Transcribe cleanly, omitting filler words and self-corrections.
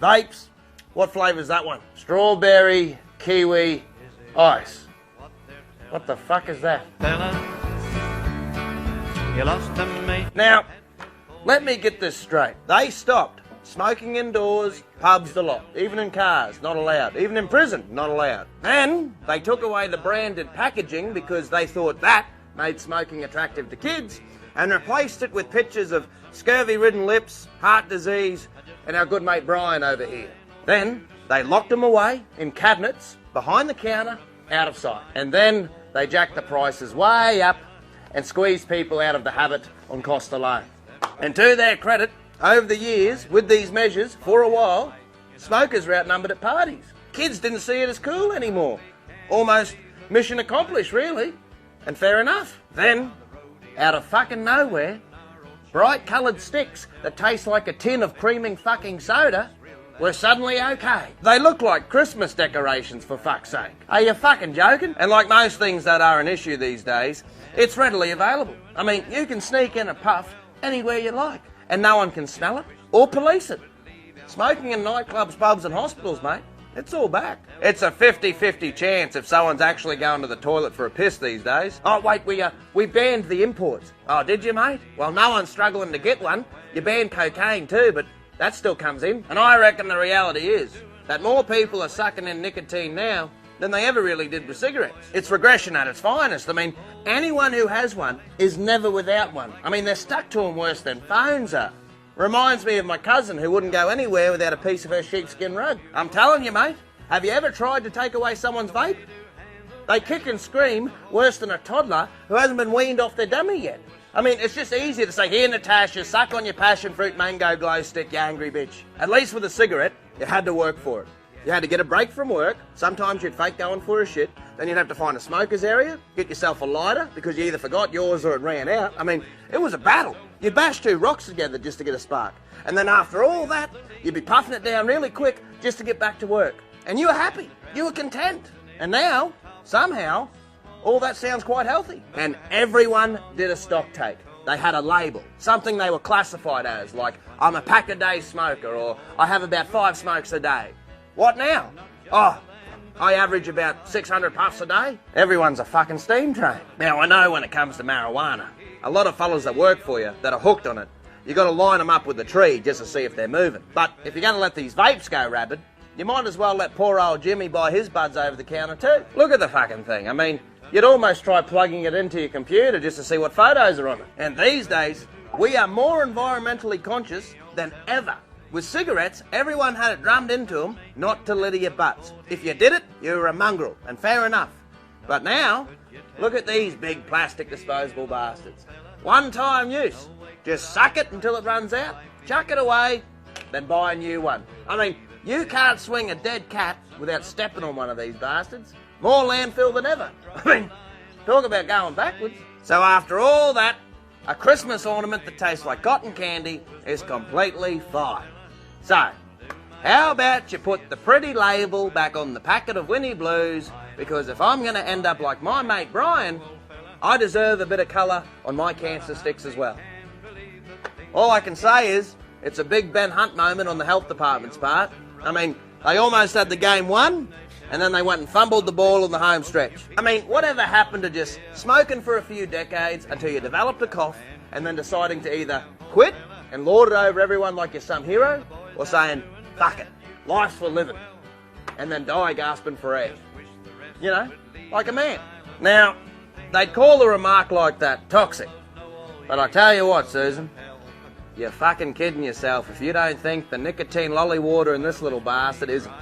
Vapes. What flavour's that one? Strawberry, kiwi, ice. What the fuck is that? Now, let me get this straight. They stopped smoking indoors, pubs, the lot. Even in cars, not allowed. Even in prison, not allowed. Then they took away the branded packaging because they thought that made smoking attractive to kids, and replaced it with pictures of scurvy-ridden lips, heart disease, and our good mate Brian over here. Then they locked them away in cabinets, behind the counter, out of sight. And then they jacked the prices way up and squeezed people out of the habit on cost alone. And to their credit, over the years, with these measures, for a while, smokers were outnumbered at parties. Kids didn't see it as cool anymore. Almost mission accomplished, really. And fair enough. Then, out of fucking nowhere, bright coloured sticks that taste like a tin of creaming fucking soda were suddenly okay. They look like Christmas decorations, for fuck's sake. Are you fucking joking? And like most things that are an issue these days, it's readily available. I mean, you can sneak in a puff anywhere you like, and no one can smell it or police it. Smoking in nightclubs, pubs and hospitals, mate, it's all back. It's a 50-50 chance if someone's actually going to the toilet for a piss these days. Oh, wait, we banned the imports. Oh, did you, mate? Well, no one's struggling to get one. You banned cocaine too, but that still comes in. And I reckon the reality is that more people are sucking in nicotine now than they ever really did with cigarettes. It's regression at its finest. I mean, anyone who has one is never without one. I mean, they're stuck to them worse than phones are. Reminds me of my cousin who wouldn't go anywhere without a piece of her sheepskin rug. I'm telling you, mate, have you ever tried to take away someone's vape? They kick and scream worse than a toddler who hasn't been weaned off their dummy yet. I mean, it's just easier to say, here, Natasha, suck on your passion fruit mango glow stick, you angry bitch. At least with a cigarette, you had to work for it. You had to get a break from work. Sometimes you'd fake going for a shit. Then you'd have to find a smoker's area, get yourself a lighter because you either forgot yours or it ran out. I mean, it was a battle. You'd bash two rocks together just to get a spark. And then after all that, you'd be puffing it down really quick just to get back to work. And you were happy. You were content. And now, somehow, all that sounds quite healthy. And everyone did a stock take. They had a label, something they were classified as, like, I'm a pack-a-day smoker, or I have about 5 smokes a day. What now? Oh, I average about 600 puffs a day. Everyone's a fucking steam train. Now, I know when it comes to marijuana, a lot of fellas that work for you that are hooked on it, you got to line them up with the tree just to see if they're moving. But if you're going to let these vapes go rabid, you might as well let poor old Jimmy buy his buds over the counter too. Look at the fucking thing. I mean, you'd almost try plugging it into your computer just to see what photos are on it. And these days, we are more environmentally conscious than ever. With cigarettes, everyone had it drummed into them not to litter your butts. If you did it, you were a mongrel, and fair enough. But now, look at these big plastic disposable bastards. One-time use. Just suck it until it runs out, chuck it away, then buy a new one. I mean, you can't swing a dead cat without stepping on one of these bastards. More landfill than ever. I mean, talk about going backwards. So after all that, a Christmas ornament that tastes like cotton candy is completely fine. So, how about you put the pretty label back on the packet of Winnie Blues, because if I'm going to end up like my mate Brian, I deserve a bit of colour on my cancer sticks as well. All I can say is, it's a big Ben Hunt moment on the health department's part. I mean, they almost had the game won, and then they went and fumbled the ball in the home stretch. I mean, whatever happened to just smoking for a few decades until you developed a cough, and then deciding to either quit and lord it over everyone like you're some hero, or saying, fuck it, life's for living, and then die gasping for air. You know, like a man. Now, they'd call a remark like that toxic, but I tell you what, Susan, you're fucking kidding yourself if you don't think the nicotine lolly water in this little bastard isn't.